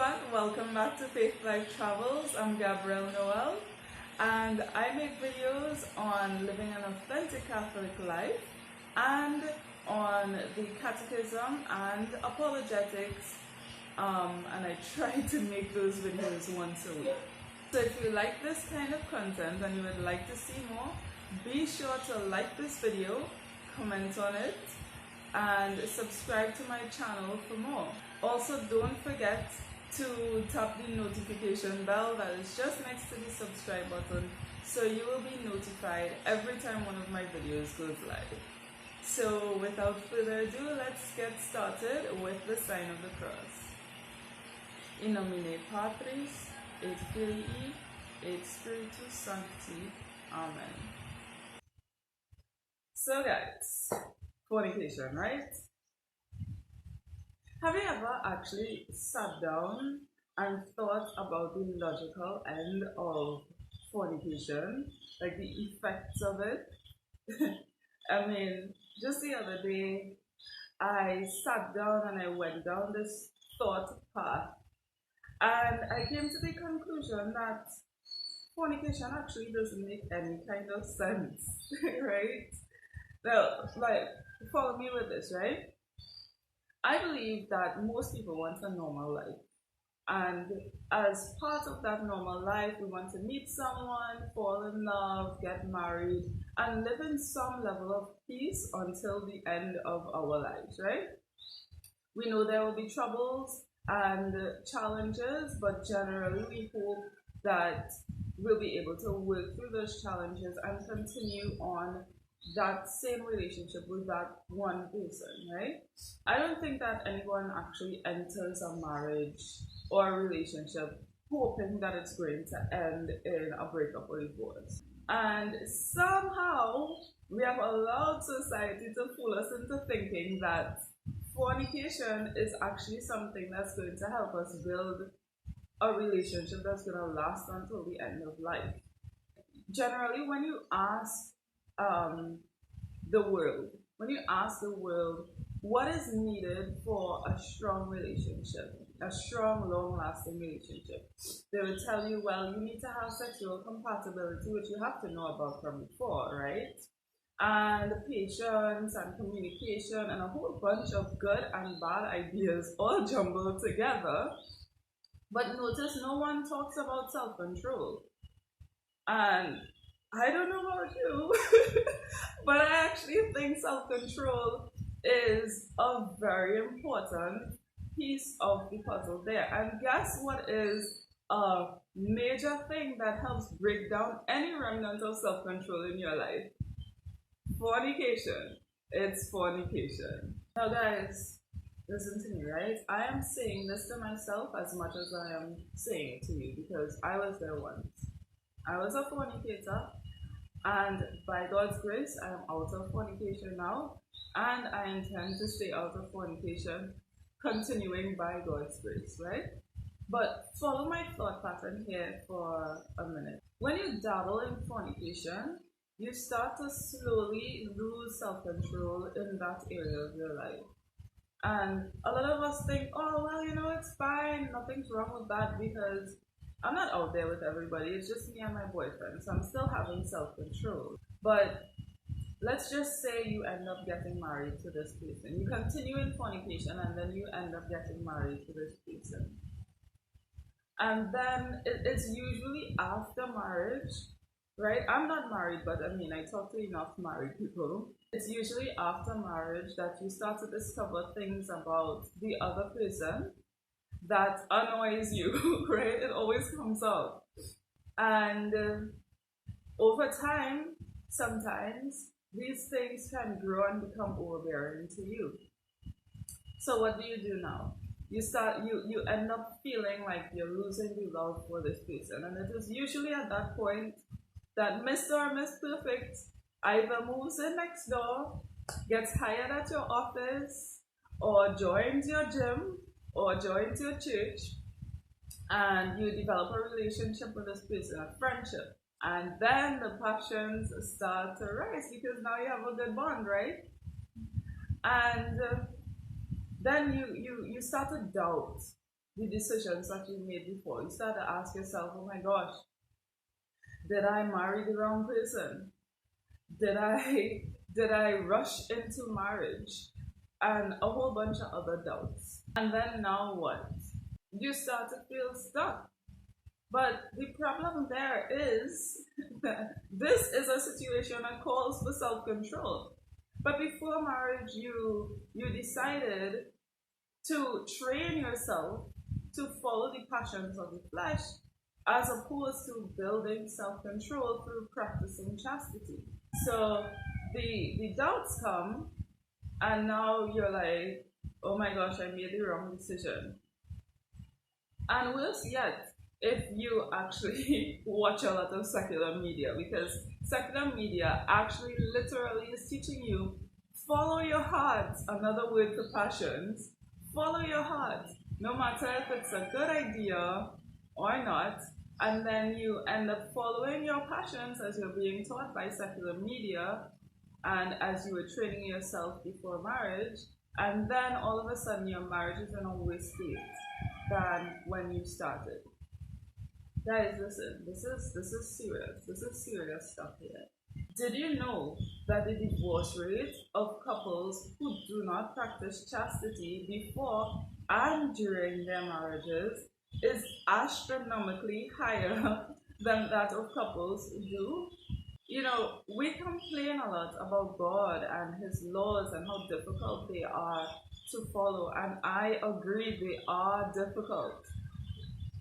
everyone, welcome back to Faith Life Travels. I'm Gabrielle Noel, and I make videos on living an authentic Catholic life and on the catechism and apologetics, and I try to make those videos once a week. So if you like this kind of content and you would like to see more, be sure to like this video, comment on it, and subscribe to my channel for more. Also, don't forget to tap the notification bell that is just next to the subscribe button so you will be notified every time one of my videos goes live. So without further ado, let's get started with the sign of the cross. In nomine Patris, et Filii, et Spiritus Sancti. Amen. So guys, fornication, right? Have you ever actually sat down and thought about the logical end of fornication, like the effects of it? I mean, just the other day, I sat down and I went down this thought path, and I came to the conclusion that fornication actually doesn't make any kind of sense, right? Now, like, follow me with this, right? I believe that most people want a normal life. And as part of that normal life, we want to meet someone, fall in love, get married, and live in some level of peace until the end of our lives, right? We know there will be troubles and challenges, but generally we hope that we'll be able to work through those challenges and continue on that same relationship with that one person, right? I don't think that anyone actually enters a marriage or a relationship hoping that it's going to end in a breakup or divorce. And somehow we have allowed society to fool us into thinking that fornication is actually something that's going to help us build a relationship that's going to last until the end of life. Generally, when you ask when you ask the world what is needed for a strong relationship, a strong, long-lasting relationship, they will tell you, well, you need to have sexual compatibility, which you have to know about from before, right? And patience and communication and a whole bunch of good and bad ideas all jumbled together. But notice no one talks about self-control. And I don't know about you, but I actually think self-control is a very important piece of the puzzle there. And guess what is a major thing that helps break down any remnant of self-control in your life? Fornication. It's fornication. Now guys, listen to me, right? I am saying this to myself as much as I am saying it to you because I was there once. I was a fornicator, and by God's grace, I am out of fornication now, and I intend to stay out of fornication, continuing by God's grace, right? But follow my thought pattern here for a minute. When you dabble in fornication, you start to slowly lose self-control in that area of your life. And a lot of us think, oh, well, you know, it's fine, nothing's wrong with that because I'm not out there with everybody, it's just me and my boyfriend, so I'm still having self-control. But let's just say you end up getting married to this person. You continue in fornication and then you end up getting married to this person. And then it's usually after marriage, right? I'm not married, but I mean, I talk to enough married people. It's usually after marriage that you start to discover things about the other person that annoys you, right? It always comes out. And over time, sometimes these things can grow and become overbearing to you. So what do you do now? You end up feeling like you're losing the love for this person. And it is usually at that point that Mr. or Miss Perfect either moves in next door, gets hired at your office, or joins your gym, or joins your church, and you develop a relationship with this person, a friendship, and then the passions start to rise because now you have a good bond, right? And then you start to doubt the decisions that you made before. You start to ask yourself, oh my gosh, did I marry the wrong person? Did I did I rush into marriage? And a whole bunch of other doubts. And then now what? You start to feel stuck. But the problem there is this is a situation that calls for self-control. But before marriage, you decided to train yourself to follow the passions of the flesh as opposed to building self-control through practicing chastity. So the doubts come, and now you're like, oh my gosh, I made the wrong decision. And worse yet, if you actually watch a lot of secular media, because secular media actually literally is teaching you follow your heart. Another word for passions, follow your heart, no matter if it's a good idea or not. And then you end up following your passions as you're being taught by secular media and as you were training yourself before marriage. And then all of a sudden your marriage is in a worse state than when you started. Guys, listen, this is serious. This is serious stuff here. Did you know that the divorce rate of couples who do not practice chastity before and during their marriages is astronomically higher than that of couples who do? You know, we complain a lot about God and His laws and how difficult they are to follow, and I agree they are difficult.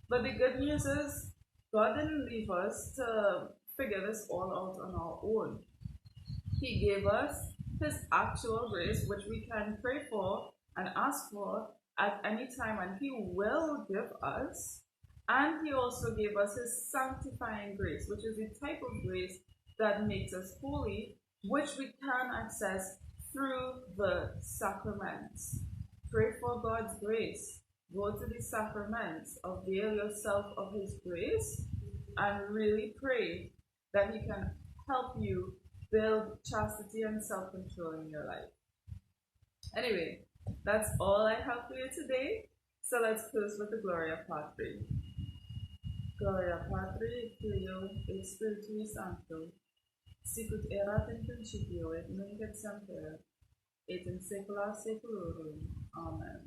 But the good news is, God didn't leave us to figure this all out on our own. He gave us His actual grace, which we can pray for and ask for at any time, and He will give us. And He also gave us His sanctifying grace, which is the type of grace that makes us holy, which we can access through the sacraments. Pray for God's grace. Go to the sacraments, avail yourself of His grace, and really pray that He can help you build chastity and self-control in your life. Anyway, that's all I have for you today. So let's close with the Gloria Patri. Gloria Patri, Filio, et Spiritui Sancto, sicut erat in principio et nunc et semper, et in saecula saeculorum. Amen.